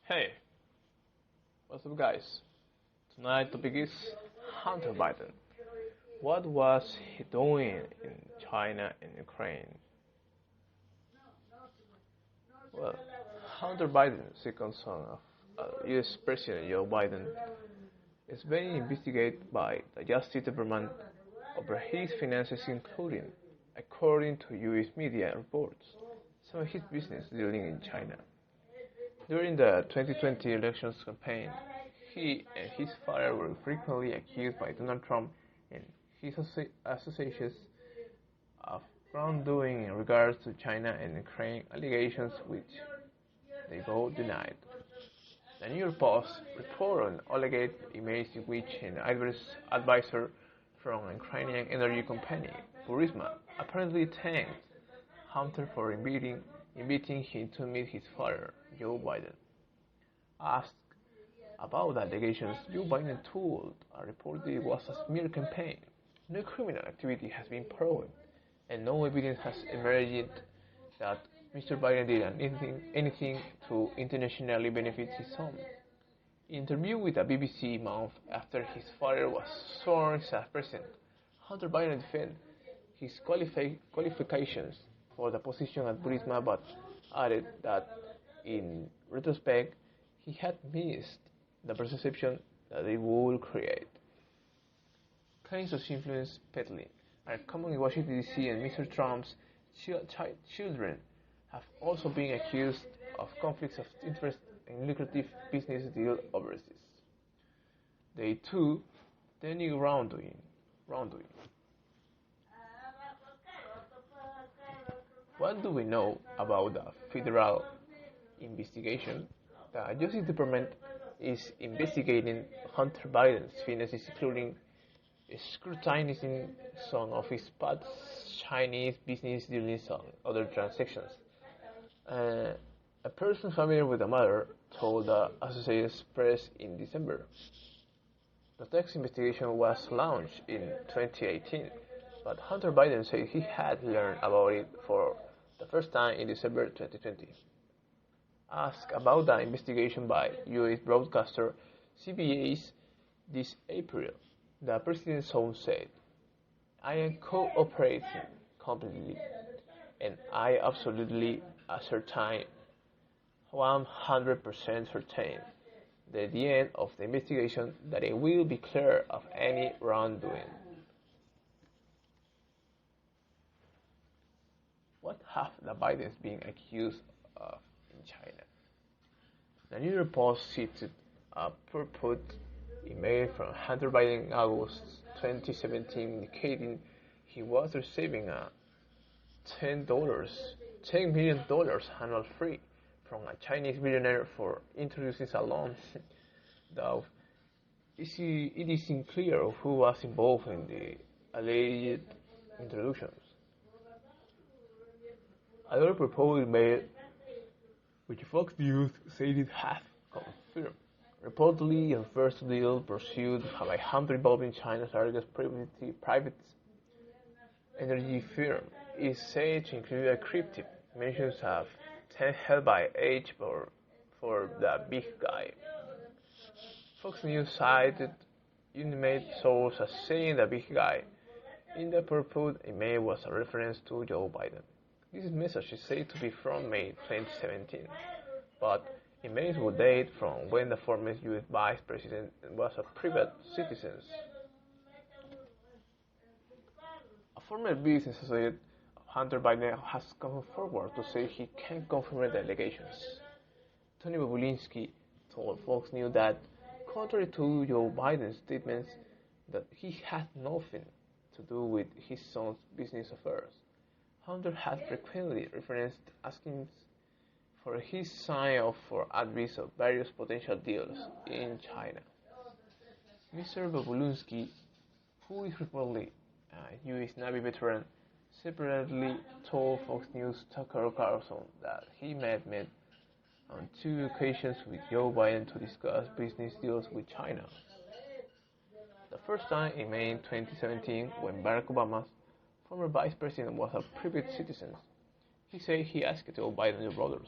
Hey, what's up, guys? Tonight topic is Hunter Biden. What was he doing in China and Ukraine? Well, Hunter Biden, second son of U.S. President Joe Biden, is being investigated by the Justice Department over his finances, including, according to U.S. media reports, some of his business dealing in China. During the 2020 elections campaign, he and his father were frequently accused by Donald Trump and his associates of wrongdoing in regards to China and Ukraine allegations which they both denied. The New York Post reported on alleged emails in which an advisor from Ukrainian energy company, Burisma, apparently thanked Hunter for inviting him to meet his father, Joe Biden. Asked about the allegations, Joe Biden told a reporter it was a smear campaign. No criminal activity has been proven, and no evidence has emerged that Mr. Biden did anything to intentionally benefit his son. In an interview with the BBC month after his father was sworn as president, Hunter Biden defended his qualifications for the position at Burisma but added that, in retrospect, he had missed the perception that they would create. Claims of influence peddling are common in Washington, D.C., and Mr. Trump's children have also been accused of conflicts of interest and lucrative business deals overseas. They too deny wrongdoing. What do we know about the federal investigation? The Justice Department is investigating Hunter Biden's finances, including scrutinizing some of his past Chinese business dealings and other transactions. A person familiar with the matter told the Associated Press in December. The tax investigation was launched in 2018, but Hunter Biden said he had learned about it for the first time in December 2020. Asked about the investigation by U.S. broadcaster CBS this April, the president's son said, "I am cooperating completely, and I absolutely ascertain 100% certain that at the end of the investigation that it will be clear of any wrongdoing." What have the Bidens been accused of in China? The New York Post cited a purported email from Hunter Biden in August 2017 indicating he was receiving a $10 million annual fee from a Chinese billionaire for introducing salons, though it is unclear who was involved in the alleged introductions. Another proposed email, which Fox News said it had confirmed, reportedly refers to deals pursued by Hunter involving China's largest private energy firm. It is said to include a cryptic mentions of 10 held by H for the big guy. Fox News cited unnamed source as saying the big guy in the purported email was a reference to Joe Biden. This message is said to be from May 2017, but emails would date from when the former U.S. Vice President was a private citizen. A former business associate of Hunter Biden has come forward to say he can't confirm the allegations. Tony Bobulinski told Fox News that, contrary to Joe Biden's statements that he had nothing to do with his son's business affairs, Hunter had frequently referenced asking for his sign-off for advice of various potential deals in China. Mr. Bobulinski, who is reportedly a U.S. Navy veteran, separately told Fox News' Tucker Carlson that he met on 2 occasions with Joe Biden to discuss business deals with China. The first time in May 2017, when Barack Obama's former vice president was a private citizen. He said he asked Joe Biden and brothers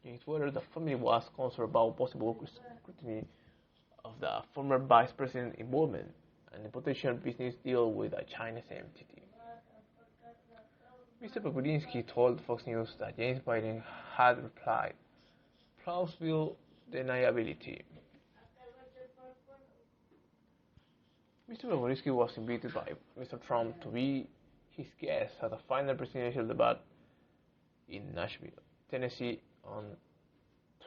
James whether the family was concerned about possible scrutiny of the former vice president's involvement and a potential business deal with a Chinese entity. Mr. Pokodinsky told Fox News that James Biden had replied, plausible deniability. Mr. Pokodinsky was invited by Mr. Trump to be his guest at the final presidential debate in Nashville, Tennessee on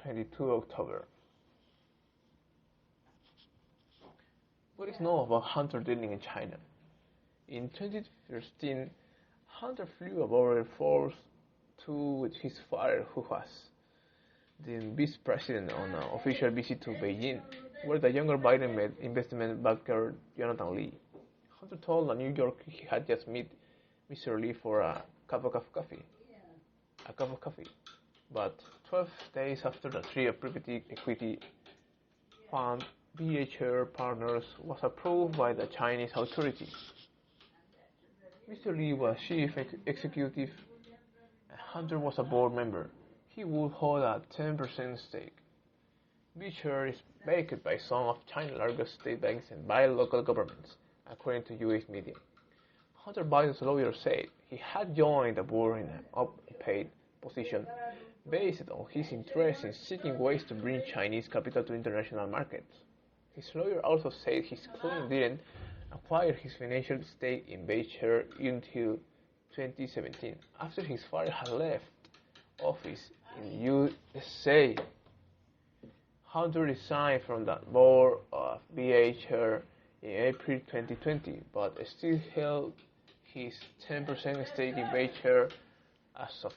22 October. What is known about Hunter dealing in China? In 2013, Hunter flew aboard Air Force Two with his father, who was the vice president, on an official visit to Beijing, where the younger Biden met investment banker Jonathan Lee. Hunter told the New York he had just met Mr. Lee for a cup of coffee. But 12 days after the tree of private equity fund BHR Partners was approved by the Chinese authorities, Mr. Lee was chief executive and Hunter was a board member. He would hold a 10% stake. BHR is backed by some of China's largest state banks and by local governments, according to U.S. media. Hunter Biden's lawyer said he had joined the board in an unpaid position based on his interest in seeking ways to bring Chinese capital to international markets. His lawyer also said his client didn't acquire his financial stake in BHR until 2017, after his father had left office in USA. Hunter resigned from the board of BHR in April 2020, but still held his 10% stake in BHR as of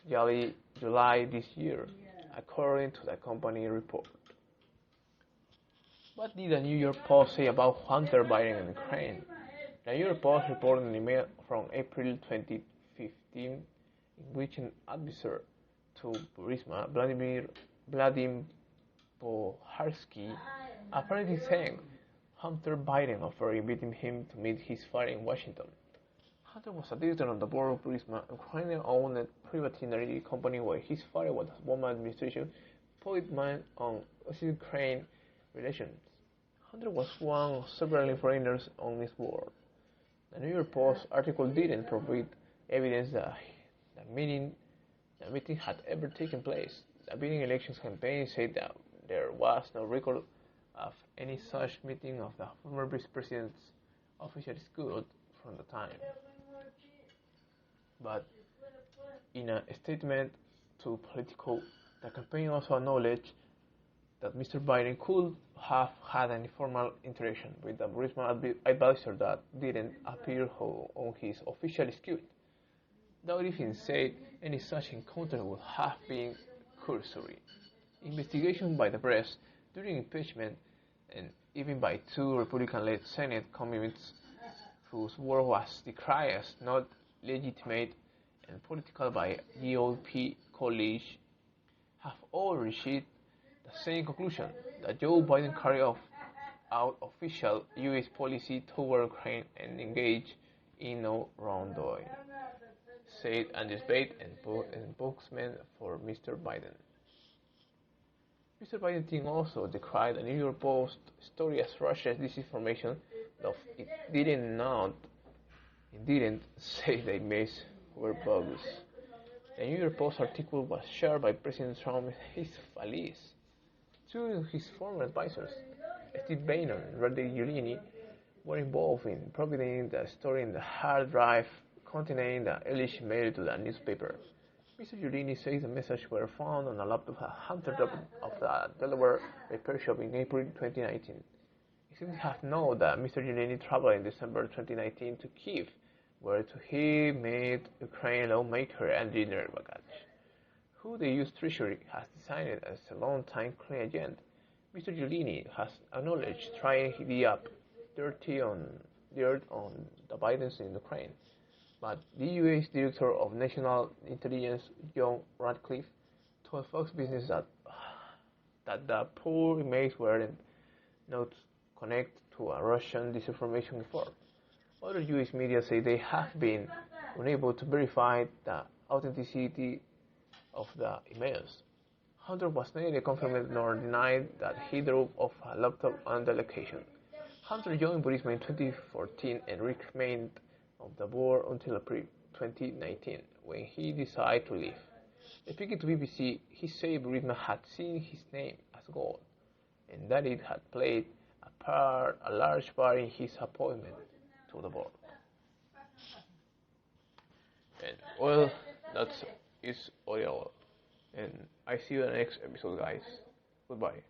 July this year, according to the company report. What did the New York Post say about Hunter Biden and Ukraine? The New York Post reported an email from April 2015 in which an advisor to Burisma, Vladimir Boharsky, apparently saying Hunter Biden offered inviting him to meet his father in Washington. Hunter was a director on the board of Burisma, a Ukrainian-owned privately company where his father was the Obama administration put mind on Ukraine relations. Hunter was one of several foreigners on his board. The New York Post article didn't provide evidence that the meeting had ever taken place. The Biden elections campaign said that there was no record of any such meeting of the former vice president's official school from the time. But in a statement to Politico, the campaign also acknowledged that Mr. Biden could have had an informal interaction with the Burisma advisor that didn't appear on his official script. Dowdifin said any such encounter would have been cursory. Investigation by the press during impeachment and even by two Republican-led Senate committees whose work was decried as not legitimate and political by GOP colleagues have all reached the same conclusion, that Joe Biden carried out official U.S. policy toward Ukraine and engaged in no wrongdoing, said Andrew Bates, a spokesman for Mr. Biden. Mr. Biden's team also decried the New York Post story as Russia's disinformation, though it didn't say the emails were bogus. The New York Post article was shared by President Trump and his allies. Two of his former advisors, Steve Bannon and Rudy Giuliani, were involved in providing the story in the hard drive containing the alleged mail to the newspaper. Mr. Giuliani says the messages were found on a laptop at Hunter of the Delaware repair shop in April 2019. It seems to have known that Mr. Giuliani traveled in December 2019 to Kyiv, where he met Ukrainian lawmaker Andriy Yermak, who the U.S. Treasury has designated as a long-time client agent. Mr. Giuliani has acknowledged trying to dig up dirt on the Bidens in Ukraine, but the U.S. Director of National Intelligence John Ratcliffe told Fox Business that the poor emails were not connected to a Russian disinformation effort. Other U.S. media say they have been unable to verify the authenticity of the emails. Hunter was neither confirmed nor denied that he drove off a laptop on the location. Hunter joined Burisma in 2014 and remained on the board until April 2019, when he decided to leave. Speaking to BBC, he said Burisma had seen his name as gold, and that it had played a large part in his appointment to the board. And well, that's is all. And I see you in the next episode, guys. Goodbye.